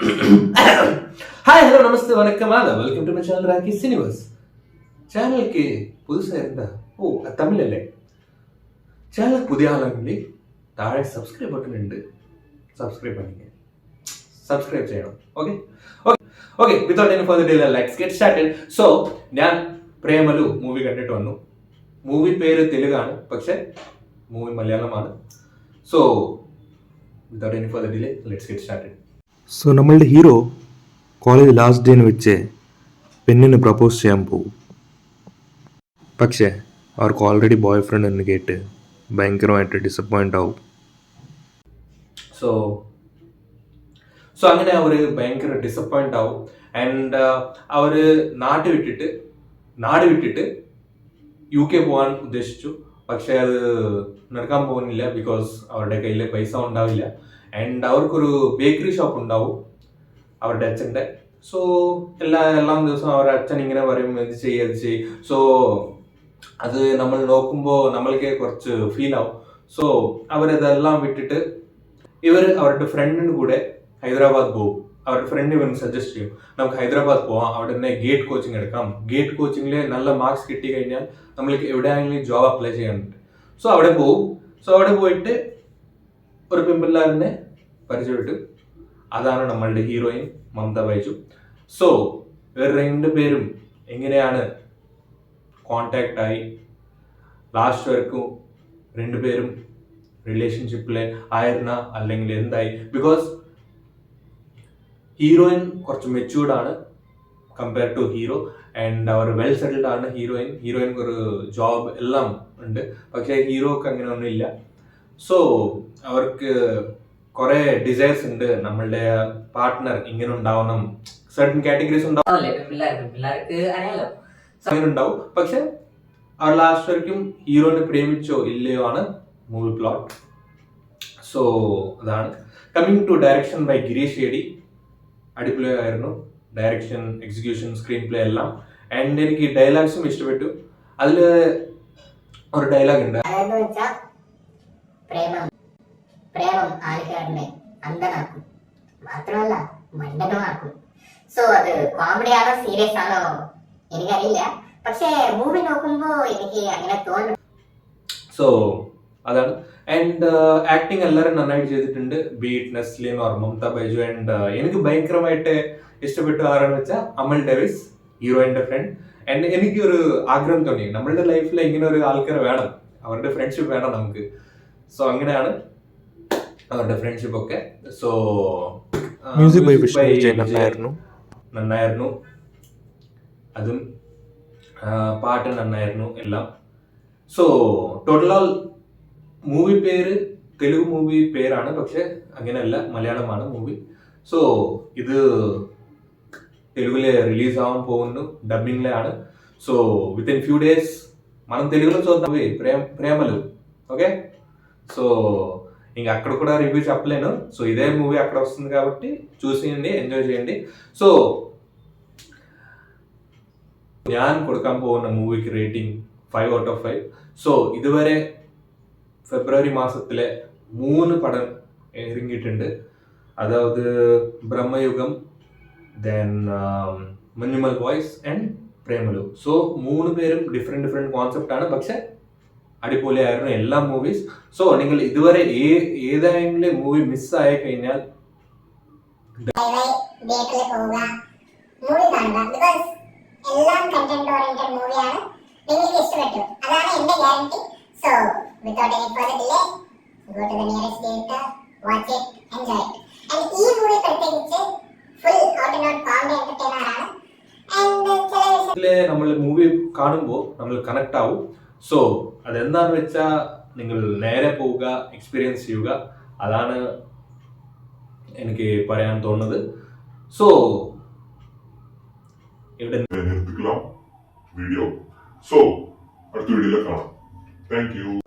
Hi hello നമസ്തേ വണക്കം welcome to my channel Rakhi cinemas. சேனலுக்கு புதுசாக இருந்தா தமிழ் അല്ലേ? சேனலுக்கு புதிய ആളാണെങ്കിൽ താഴെ സബ്സ്ക്രൈബ് ബട്ടൺ ഉണ്ട്, സബ്സ്ക്രൈബ് பண்ணிங்க, സബ്സ്ക്രൈബ് ചെയ്യണം. Okay okay without any further delay let's get started. So ഞാൻ പ്രേമലു മൂവി കണ്ടിട്ട് വന്നു. മൂവി പേര് തെലുഗാണ്, പക്ഷെ മൂവി മലയാളമാണ്. So without any further delay let's get started. So നമ്മളുടെ ഹീറോ കോളേജ് ലാസ്റ്റ് ഡേന്ന് വെച്ച് പെണ്ണിന് പ്രപ്പോസ് ചെയ്യാൻ പോകും. പക്ഷേ അവർക്ക് ഓൾറെഡി ബോയ് ഫ്രണ്ട് എന്ന് കേട്ട് ഭയങ്കരമായിട്ട് ഡിസപ്പോയിൻ്റ് ആവും. സോ അങ്ങനെ അവർ ഭയങ്കര ഡിസപ്പോയിൻ്റ് ആവും. ആൻഡ് അവർ നാട് വിട്ടിട്ട് UK പോകാൻ ഉദ്ദേശിച്ചു. പക്ഷേ അത് നടക്കാൻ പോകുന്നില്ല, ബിക്കോസ് അവരുടെ കയ്യിൽ പൈസ ഉണ്ടാവില്ല. ആൻഡ് അവർക്കൊരു ബേക്കറി ഷോപ്പ് ഉണ്ടാവും അവരുടെ അച്ഛൻ്റെ. സോ എല്ലാ ദിവസവും അവരുടെ അച്ഛൻ ഇങ്ങനെ പറയും, ഇത് ചെയ്യ്. സോ അത് നമ്മൾ നോക്കുമ്പോൾ നമ്മൾക്ക് കുറച്ച് ഫീൽ ആവും. സോ അവരതെല്ലാം വിട്ടിട്ട് ഇവർ അവരുടെ ഫ്രണ്ടിന് കൂടെ ഹൈദരാബാദ് പോകും. അവരുടെ ഫ്രണ്ട് ഇവൻ സജസ്റ്റ് ചെയ്യും, നമുക്ക് ഹൈദരാബാദ് പോവാം, അവിടെ തന്നെ ഗേറ്റ് കോച്ചിങ് എടുക്കാം. ഗേറ്റ് കോച്ചിങ്ങിൽ നല്ല മാർക്സ് കിട്ടി കഴിഞ്ഞാൽ നമ്മൾക്ക് എവിടെയാണെങ്കിലും ജോബ് അപ്ലൈ ചെയ്യാനുണ്ട്. സോ അവിടെ പോകും. സോ അവിടെ പോയിട്ട് ഒരു പെൺപിള്ളാരിനെ പരിചയപ്പെട്ടു. അതാണ് നമ്മളുടെ ഹീറോയിൻ മമത ബൈജു. സോ ഇവർ രണ്ടുപേരും എങ്ങനെയാണ് കോണ്ടാക്ട് ആയി, ലാസ്റ്റ് വരെക്കും രണ്ടുപേരും റിലേഷൻഷിപ്പിലെ ആയിരുന്ന അല്ലെങ്കിൽ എന്തായി? ബിക്കോസ് ഹീറോയിൻ കുറച്ച് മെച്യൂർഡ് ആണ് കമ്പയർ ടു ഹീറോ, ആൻഡ് അവർ വെൽ സെറ്റിൽഡ് ആണ് ഹീറോയിൻക്ക് ഒരു ജോബ് എല്ലാം ഉണ്ട്. പക്ഷേ ഹീറോക്ക് അങ്ങനെ ഒന്നുമില്ല. സോ അവർക്ക് കുറെ ഡിസൈർസ് ഉണ്ട്, നമ്മളുടെ പാർട്ട്ണർ ഇങ്ങനെ ഉണ്ടാവണം, സർട്ടൻ കാറ്റഗറീസ് ഉണ്ടാവും, അങ്ങനെ ഉണ്ടാവും. പക്ഷെ അവർ ലാസ്റ്റ് വരയ്ക്കും ഹീറോനെ പ്രേമിച്ചോ ഇല്ലയോ ആണ് മൂവി പ്ലോട്ട്. സോ അതാണ്. Coming to direction by Girish AD, അടിപൊളിയായിരുന്നു ഡയറക്ഷൻ, എക്സിക്യൂഷൻ, സ്ക്രീൻ പ്ലേ എല്ലാം. ആൻഡ് എനിക്ക് ഡയലോഗ്സും ഇഷ്ടപ്പെട്ടു. അതിൽ ഒരു ഡയലോഗ് ഉണ്ട്, പ്രേമം ആൾക്കാരനെ അന്ധനാക്കും, മാത്രമല്ല മണ്ടനുമാക്കും. സോ അത് കോമഡി ആണോ സീരിയസ് ആണോ എനിക്കറിയില്ല, പക്ഷേ മൂവി നോക്കുമ്പോ എനിക്ക് അങ്ങനെ തോന്നുന്നു. സോ അതാണ്. ആൻഡ് ആക്ടിങ് എല്ലാവരും നന്നായിട്ട് ചെയ്തിട്ടുണ്ട്, be it Naslen or Mamitha Baiju. And എനിക്ക് ഭയങ്കരമായിട്ട് ഇഷ്ടപ്പെട്ടു ആരാന്ന് വെച്ചാൽ അമൽ ഡേവിസ്, ഹീറോയിന്റെ ഫ്രണ്ട്. ആൻഡ് എനിക്ക് ഒരു ആഗ്രഹം തോന്നി, നമ്മളുടെ ലൈഫിൽ ഇങ്ങനെ ഒരു ആൾക്കാർ വേണം, അവരുടെ ഫ്രണ്ട്ഷിപ്പ് വേണം നമുക്ക്. സോ അങ്ങനെയാണ് അവരുടെ ഫ്രണ്ട്ഷിപ്പ് ഒക്കെ. സോ മ്യൂസിക് ബൈ വിജയ് നന്നായിരുന്നു, അതും പാട്ട് നന്നായിരുന്നു എല്ലാം. സോ ടോട്ടൽ ഓൾ മൂവി പേര് തെലുഗു മൂവി പേരാണ്, പക്ഷെ അങ്ങനെയല്ല, മലയാളമാണ് മൂവി. സോ ഇത് തെലുഗില് റിലീസ് ആവാൻ പോകുന്നു, ഡബിംഗിലാണ്. So within few days మనం తెలుగులో చూద్దాం ప్రేమలు. ఓకే, సో ఇంకా అక్కడ కూడా రివ్యూ చెప్పలేను. సో ఇదే మూవీ అక్కడ వస్తుంది కాబట్టి చూసేయండి, ఎంజాయ్ చేయండి. సో ഞാൻ കൊടുക്കാൻ പോകുന്ന മൂവിക്ക് റേറ്റിംഗ് 5 out of 5. സോ ഇതുവരെ ഫെബ്രുവരി മാസത്തിലെ 3 പടം ഇറങ്ങിയിട്ടുണ്ട്. അതായത് Bramayugam, then Manjummel boys and Premalu. So 3 പേരും ഡിഫറെന്റ് കോൺസെപ്റ്റ് ആണ്, പക്ഷെ അടിപൊളിയായിരുന്നു എല്ലാ മൂവീസ്. സോ നിങ്ങൾ ഇതുവരെ ഏതെങ്കിലും മൂവി മിസ്സായി കഴിഞ്ഞാൽ എല്ലാം കണ്ടന്റ് ഓറിയന്റഡ് മൂവിയാണ്, നിങ്ങൾക്ക് ഇഷ്ടപ്പെട്ടു, അതാണ് എന്റെ guarantee. So without any further delay go to the nearest theatre, watch it, enjoy it. And ഈ മൂവി പ്രത്യേകിച്ച് full out and out comedy entertainer ആണ്. ആൻഡ് നമ്മൾ മൂവി കാണുമ്പോൾ നമ്മൾ കണക്ട് ആവും. സോ അതെന്താന്ന് വെച്ചാൽ നിങ്ങൾ നേരെ പോവുക, എക്സ്പീരിയൻസ് ചെയ്യുക, അതാണ് എനിക്ക് പറയാൻ തോന്നുന്നത്. സോ ഇവിടെ നിർത്തിக்கலாம் വീഡിയോ. സോ അടുത്ത വീഡിയോയിൽ കാണാം. Thank you.